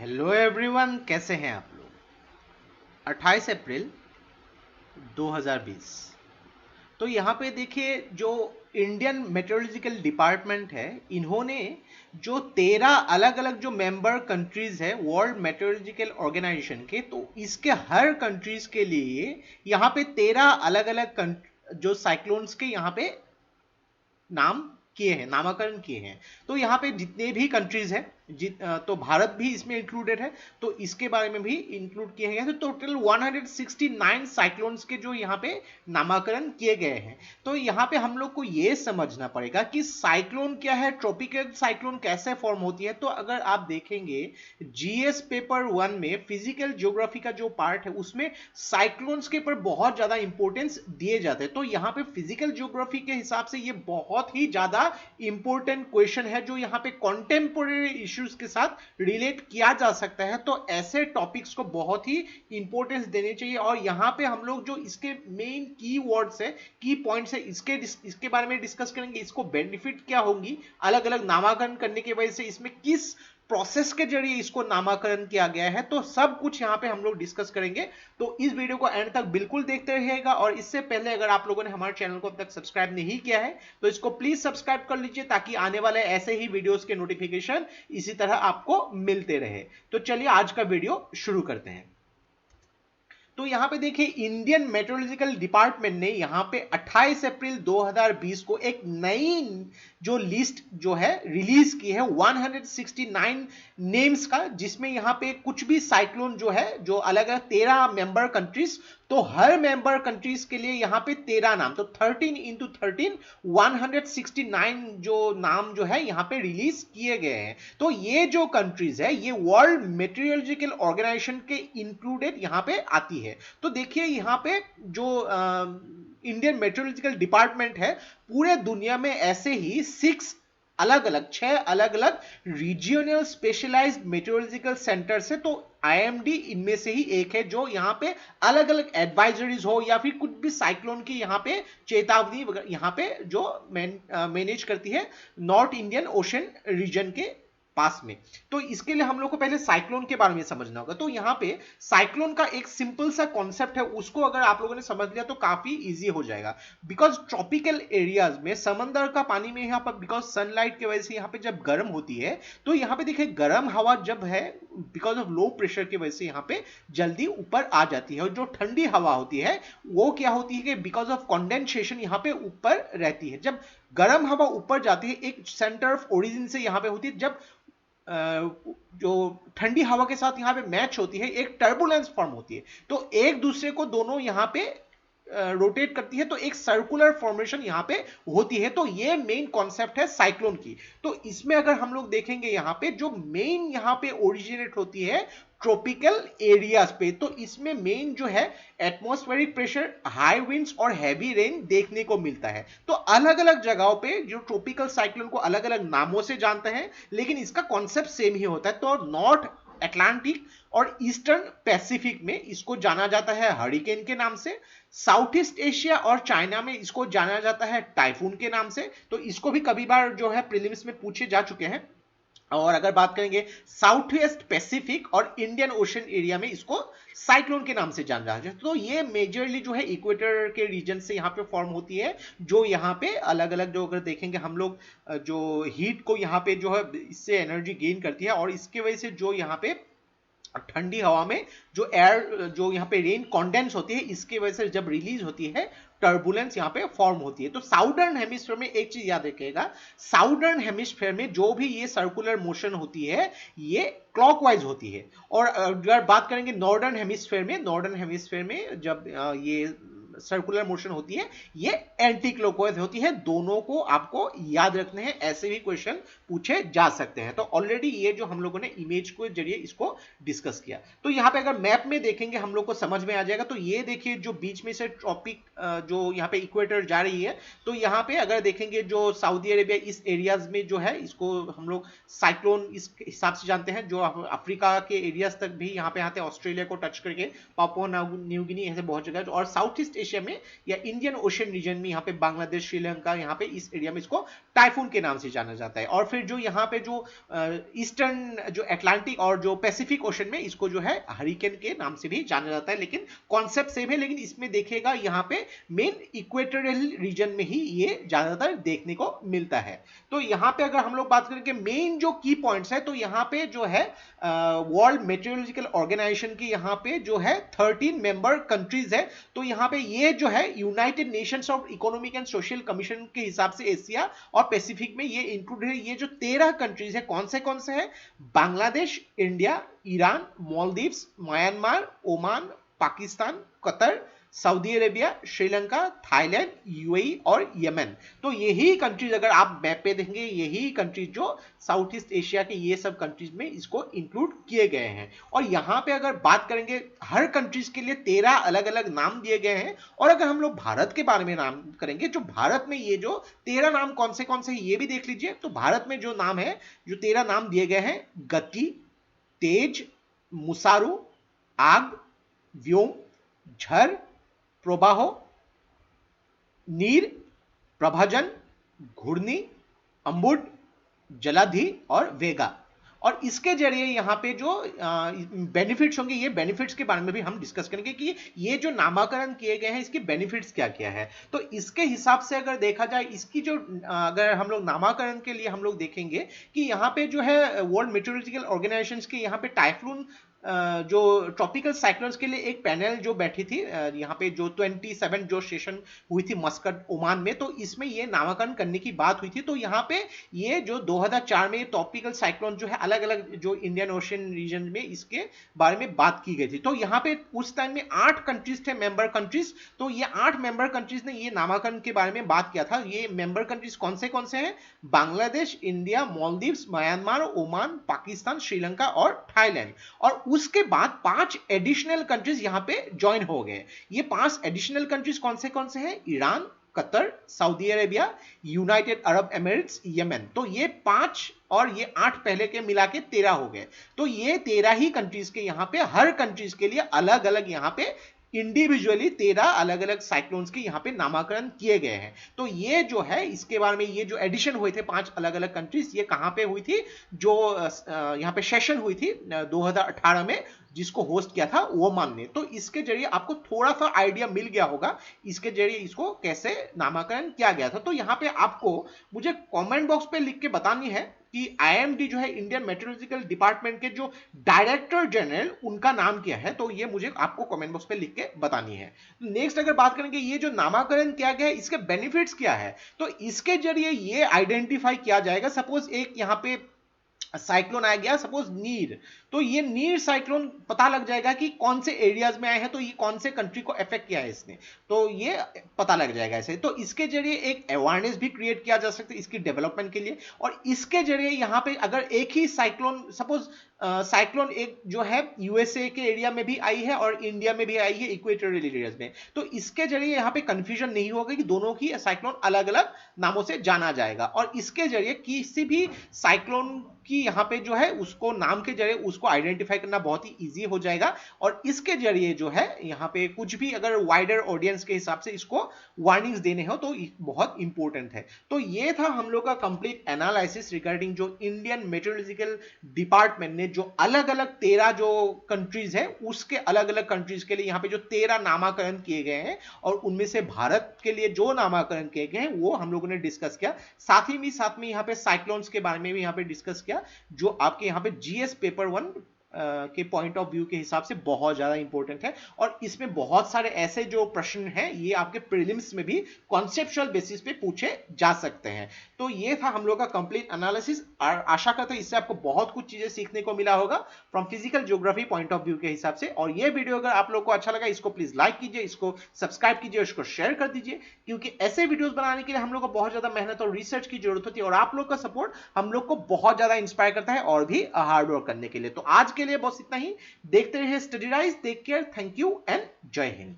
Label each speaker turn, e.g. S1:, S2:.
S1: Hello everyone, कैसे हैं आप लोग। 28 अप्रैल 2020। तो यहाँ पे देखिए, जो इंडियन मेट्रोलॉजिकल डिपार्टमेंट है, इन्होंने जो 13 अलग अलग जो मेंबर कंट्रीज है वर्ल्ड मेट्रोलॉजिकल ऑर्गेनाइजेशन के, तो इसके हर कंट्रीज के लिए यहाँ पे 13 अलग अलग जो साइक्लोन्स के यहाँ पे नाम किए हैं, नामाकरण किए हैं। तो यहाँ पे जितने भी कंट्रीज हैं, तो भारत भी इसमें इंक्लूडेड है, तो इसके बारे में भी इंक्लूड किए गए। तो टोटल 169 साइक्लोन्स के जो यहाँ पे नामाकरण किए गए हैं। तो यहाँ पे हम लोग को ये समझना पड़ेगा कि साइक्लोन क्या है, ट्रॉपिकल साइक्लोन कैसे फॉर्म होती है। तो अगर आप देखेंगे जीएस पेपर 1 में फिजिकल ज्योग्राफी का जो पार्ट है, उसमें साइक्लोन्स के ऊपर बहुत ज्यादा इंपॉर्टेंस दिए जाते हैं। तो यहाँ पे फिजिकल ज्योग्राफी के हिसाब से ये बहुत ही ज्यादा इंपॉर्टेंट क्वेश्चन है, जो यहाँ पे कॉन्टेम्पोरेरी इश्यूज के साथ रिलेट किया जा सकता है। तो ऐसे टॉपिक्स को बहुत ही इंपॉर्टेंस देने चाहिए। और यहाँ पे हम लोग जो इसके मेन की वर्ड्स है, की पॉइंट्स है, इसके बारे में डिस्कस करेंगे। इसको बेनिफिट क्या होंगी अलग अलग नामाकरण करने की वजह से, इसमें किस प्रोसेस के जरिए इसको नामाकरण किया गया है, तो सब कुछ यहाँ पे हम लोग डिस्कस करेंगे। तो इस वीडियो को एंड तक बिल्कुल देखते रहिएगा। और इससे पहले अगर आप लोगों ने हमारे चैनल को अब तक सब्सक्राइब नहीं किया है, तो इसको प्लीज सब्सक्राइब कर लीजिए, ताकि आने वाले ऐसे ही वीडियोस के नोटिफिकेशन इसी तरह आपको मिलते रहे। तो चलिए आज का वीडियो शुरू करते हैं। तो यहां पे देखिए, इंडियन मेट्रोलॉजिकल डिपार्टमेंट ने यहां पे 28 अप्रैल 2020 को एक नई जो लिस्ट जो है रिलीज की है 169 नेम्स का, जिसमें यहां पे कुछ भी साइक्लोन जो है, जो अलग अलग 13 मेंबर कंट्रीज, तो हर मेंबर कंट्रीज के लिए यहां पे 13 नाम, तो 13 इंटू 13 169 जो नाम जो है यहां पे रिलीज किए गए हैं। तो ये जो कंट्रीज है, ये वर्ल्ड मेट्रोलॉजिकल ऑर्गेनाइजेशन के इंक्लूडेड यहां पे आती है। तो देखिए यहाँ पे जो इंडियन मेट्रोलॉजिकल डिपार्टमेंट है, पूरे दुनिया में ऐसे ही 6 अलग अलग रीजियनल स्पेशलाइज्ड मेट्रोलॉजिकल सेंटर है। तो आईएमडी इनमें से ही एक है, जो यहाँ पे अलग अलग एडवाइजरीज हो या फिर कुछ भी साइक्लोन की यहाँ पे चेतावनी यहाँ पे जो मैनेज करती है नॉर्थ इंडियन ओशन रीजन के पास में। तो इसके लिए हम लोग को पहले साइक्लोन के बारे में समझना होगा। तो यहाँ पे साइक्लोन का एक सिंपल सा कॉन्सेप्ट है, उसको अगर आप लोगों ने समझ लिया तो काफी इजी हो जाएगा। बिकॉज ट्रॉपिकल एरियाज में समंदर का पानी में यहाँ पर बिकॉज सनलाइट की वजह से यहाँ पे जब गर्म होती है, तो यहाँ पे देखिए गर्म हवा जब है, बिकॉज ऑफ लो प्रेशर की वजह से यहाँ पे जल्दी ऊपर आ जाती है। और जो ठंडी हवा होती है वो क्या होती है कि बिकॉज ऑफ कंडेंसेशन यहाँ पे ऊपर रहती है। जब गर्म हवा ऊपर जाती है, एक सेंटर ऑफ ओरिजिन से यहाँ पे होती है, जब जो ठंडी हवा के साथ यहां पे मैच होती है, एक टर्बुलेंस फॉर्म होती है। तो एक दूसरे को दोनों यहां पे रोटेट करती है, तो एक सर्कुलर फॉर्मेशन यहां पे होती है। तो ये मेन कॉन्सेप्ट है साइक्लोन की। तो इसमें अगर हम लोग देखेंगे, यहां पे जो मेन यहां पे ओरिजिनेट होती है ट्रॉपिकल एरियाज पे, तो इसमें मेन जो है एटमॉस्फेरिक प्रेशर, हाई विंड्स और हैवी रेन देखने को मिलता है। तो अलग अलग जगहों पे जो ट्रॉपिकल साइक्लोन को अलग अलग नामों से जानते हैं, लेकिन इसका कॉन्सेप्ट सेम ही होता है। तो नॉर्थ अटलांटिक और ईस्टर्न पैसिफिक में इसको जाना जाता है हरिकेन के नाम से। साउथ ईस्ट एशिया और चाइना में इसको जाना जाता है टाइफून के नाम से। तो इसको भी कभी बार जो है प्रीलिम्स में पूछे जा चुके हैं। और अगर बात करेंगे साउथ वेस्ट पैसिफिक और इंडियन ओशन एरिया में, इसको साइक्लोन के नाम से जाना जाता है। तो ये मेजरली जो है इक्वेटर के रीजन से यहाँ पे फॉर्म होती है, जो यहाँ पे अलग अलग जो अगर देखेंगे हम लोग, जो हीट को यहाँ पे जो है इससे एनर्जी गेन करती है, और इसके वजह से जो यहाँ पे ठंडी हवा में जो एयर जो यहाँ पे रेन कॉन्डेंस होती है, इसकी वजह से जब रिलीज होती है टर्बुलेंस यहाँ पे फॉर्म होती है। तो साउदर्न हेमिस्फीयर में एक चीज याद रखिएगा, साउदर्न हेमिस्फीयर में जो भी ये सर्कुलर मोशन होती है, ये क्लॉकवाइज होती है। और अगर बात करेंगे नॉर्दर्न हेमिस्फीयर में, नॉर्दर्न हेमिस्फीयर में जब ये सर्कुलर मोशन होती है, ये एंटी क्लॉकवाइज होती है। दोनों को आपको याद रखने हैं, ऐसे भी क्वेश्चन पूछे जा सकते हैं। तो ऑलरेडी ये जो हम लोगों ने इमेज के जरिए इसको डिस्कस किया। तो यहाँ पे अगर मैप में देखेंगे हम लोग को समझ में आ जाएगा। तो ये देखिए, जो बीच में से ट्रॉपिक जो यहाँ पे इक्वेटर जा रही है, तो यहाँ पे अगर देखेंगे जो सऊदी अरेबिया इस एरियाज में जो है, इसको हम लोग साइक्लोन इस हिसाब से जानते हैं। जो अफ्रीका के एरियाज तक भी यहाँ पे आते हैं, ऑस्ट्रेलिया को टच करके, पापुआ न्यू गिनी, ऐसे बहुत जगह। और साउथ ईस्ट एशिया में या इंडियन ओशन रीजन में यहाँ पे बांग्लादेश, श्रीलंका, यहाँ पे इस एरिया में इसको टाइफून के नाम से जाना जाता है। और फिर जो यहाँ पे जो ईस्टर्न जो अटलांटिक और जो पैसिफिक ओशन में इसको जो है हरिकेन के नाम से भी जाना जाता है, लेकिन कॉन्सेप्ट सेम है। लेकिन इसमें देखिएगा यहाँ पे मेन इक्वेटोरियल रीजन में ही ये ज्यादातर देखने को मिलता है। तो यहाँ पे अगर हम लोग बात करें कि मेन जो की पॉइंट्स है, तो यहाँ पे जो है वर्ल्ड मेट्रोलॉजिकल ऑर्गेनाइजेशन की यहाँ पे जो है 13 मेंबर कंट्रीज है। तो यहाँ पे ये जो है United Nations of economic and social commission के हिसाब से एशिया और पैसिफिक में ये इंक्लूड है। ये जो 13 कंट्रीज है कौन से है? Bangladesh, India, Iran, Maldives, Myanmar, Oman, Pakistan, Qatar, Saudi Arabia, Sri Lanka, Thailand, UAE और यमन। तो यही कंट्रीज अगर आप मैप पे देखेंगे, यही कंट्रीज जो साउथ ईस्ट एशिया के ये सब कंट्रीज में इसको इंक्लूड किए गए हैं। और यहाँ पे अगर बात करेंगे हर कंट्रीज के लिए 13 अलग अलग नाम दिए गए हैं। और अगर हम लोग भारत के बारे में नाम करेंगे, जो भारत में ये जो 13 नाम कौन से ये भी देख लीजिए। तो भारत में जो नाम है, जो 13 नाम दिए गए हैं, गति, तेज, मुसारू, आग, व्योम, झर, प्रवाह, नीर, प्रभाजन, घूर्णी, अम्बुड, जलाधि और वेगा। और इसके जरिए यहाँ पे जो बेनिफिट्स होंगे, ये बेनिफिट्स के बारे में भी हम डिस्कस करेंगे कि ये जो नामकरण किए गए हैं इसके बेनिफिट्स क्या क्या है। तो इसके हिसाब से अगर देखा जाए, इसकी जो अगर हम लोग नामकरण के लिए हम लोग देखेंगे कि यहाँ पे जो है वर्ल्ड मेट्रोलॉजिकल ऑर्गेनाइजेशन के यहाँ पे टाइफून जो ट्रॉपिकल साइक्लोन्स के लिए एक पैनल जो बैठी थी, यहाँ पे जो 27 जो सेशन हुई थी मस्कट, ओमान में, तो इसमें ये नामकरण करने की बात हुई थी। तो यहाँ पे ये जो 2004 में ट्रॉपिकल साइक्लोन जो है अलग अलग जो इंडियन ओशन रीजन में, इसके बारे में बात की गई थी। तो यहाँ पे उस टाइम में 8 कंट्रीज थे, मेंबर कंट्रीज। तो ये 8 मेंबर कंट्रीज ने ये नामकरण के बारे में बात किया था। ये मेंबर कंट्रीज कौन से हैं? Bangladesh, India, Maldives, Myanmar, Oman, Pakistan, Sri Lanka और थाईलैंड। और उसके बाद 5 एडिशनल कंट्रीज यहां पे ज्वाइन हो गए। ये 5 एडिशनल कंट्रीज कौन से हैं? Iran, Qatar, Saudi Arabia, United Arab Emirates, Yemen. तो ये 5 और ये 8 पहले के मिला के 13 हो गए। तो ये 13 ही कंट्रीज के यहाँ पे, हर कंट्रीज के लिए अलग अलग यहाँ पे इंडिविजुअली 13 अलग अलग साइक्लोन्स के यहाँ पे नामकरण किए गए हैं। तो ये जो है इसके बारे में, ये जो एडिशन हुए थे 5 अलग अलग कंट्रीज, ये कहाँ पे हुई थी? जो यहाँ पे सेशन हुई थी 2018 में, जिसको होस्ट किया था ओमान ने। तो इसके जरिए आपको थोड़ा सा आइडिया मिल गया होगा इसके जरिए इसको कैसे नामकरण किया गया था। तो यहाँ पे आपको मुझे कमेंट बॉक्स पे लिख के बतानी है कि आईएमडी जो है इंडियन मेट्रोलॉजिकल डिपार्टमेंट के जो डायरेक्टर जनरल, उनका नाम क्या है। तो ये मुझे आपको कमेंट बॉक्स पे लिख के बतानी है। नेक्स्ट अगर बात करेंगे ये जो नामकरण किया गया है इसके बेनिफिट्स क्या है, तो इसके जरिए ये आइडेंटिफाई किया जाएगा। सपोज एक यहाँ पे साइक्लोन आ गया, सपोज नीर, तो ये नीर साइक्लोन पता लग जाएगा कि कौन से एरियाज में आए हैं, तो ये कौन से कंट्री को अफेक्ट किया है इसने, तो ये पता लग जाएगा ऐसे। तो इसके जरिए एक अवेयरनेस भी क्रिएट किया जा सकता है इसकी डेवलपमेंट के लिए। और इसके जरिए यहाँ पे अगर एक ही साइक्लोन, सपोज साइक्लोन एक जो है यूएसए के एरिया में भी आई है और इंडिया में भी आई है इक्वेटोरियल एरियाज में, तो इसके जरिए यहाँ पे कंफ्यूजन नहीं होगा कि दोनों की साइक्लोन अलग अलग नामों से जाना जाएगा। और इसके जरिए किसी भी साइक्लोन की यहाँ पे जो है उसको नाम के जरिए उसको आइडेंटिफाई करना बहुत ही इजी हो जाएगा। और इसके जरिए जो है यहाँ पे कुछ भी अगर वाइडर ऑडियंस के हिसाब से इसको वार्निंग्स देने हो तो बहुत इंपॉर्टेंट है। तो ये था हम लोग का कंप्लीट एनालिसिस रिगार्डिंग जो इंडियन मेट्रोलॉजिकल डिपार्टमेंट ने जो अलग अलग 13 जो कंट्रीज है उसके अलग अलग कंट्रीज के लिए यहाँ पे जो 13 नामाकरण किए गए हैं, और उनमें से भारत के लिए जो नामाकरण किए गए हैं वो हम लोगों ने डिस्कस किया। साथ में यहाँ पे साइक्लोन्स के बारे में भी यहाँ पे डिस्कस किया, जो आपके यहाँ पे जीएस पेपर 1 के पॉइंट ऑफ व्यू के हिसाब से बहुत ज्यादा इंपॉर्टेंट है। और इसमें बहुत सारे ऐसे जो प्रश्न हैं ये आपके प्रीलिम्स में भी कॉन्सेप्चुअल बेसिस पे पूछे जा सकते हैं। तो ये था हम लोग का कंप्लीट एनालिसिस, और आशा करते हैं इससे आपको बहुत कुछ चीजें सीखने को मिला होगा from physical geography point of view के हिसाब से। और ये वीडियो अगर आप लोग को अच्छा लगा, इसको प्लीज लाइक कीजिए, इसको सब्सक्राइब कीजिए, इसको शेयर कर दीजिए, क्योंकि ऐसे वीडियोस बनाने के लिए हम लोग को बहुत ज्यादा मेहनत और रिसर्च की जरूरत होती है, और आप लोग का सपोर्ट हम लोग को बहुत ज्यादा इंस्पायर करता है और भी हार्ड वर्क करने के लिए। तो आज के लिए बस इतना ही। देखते रहिए study rise, take care, thank you and जय हिंद।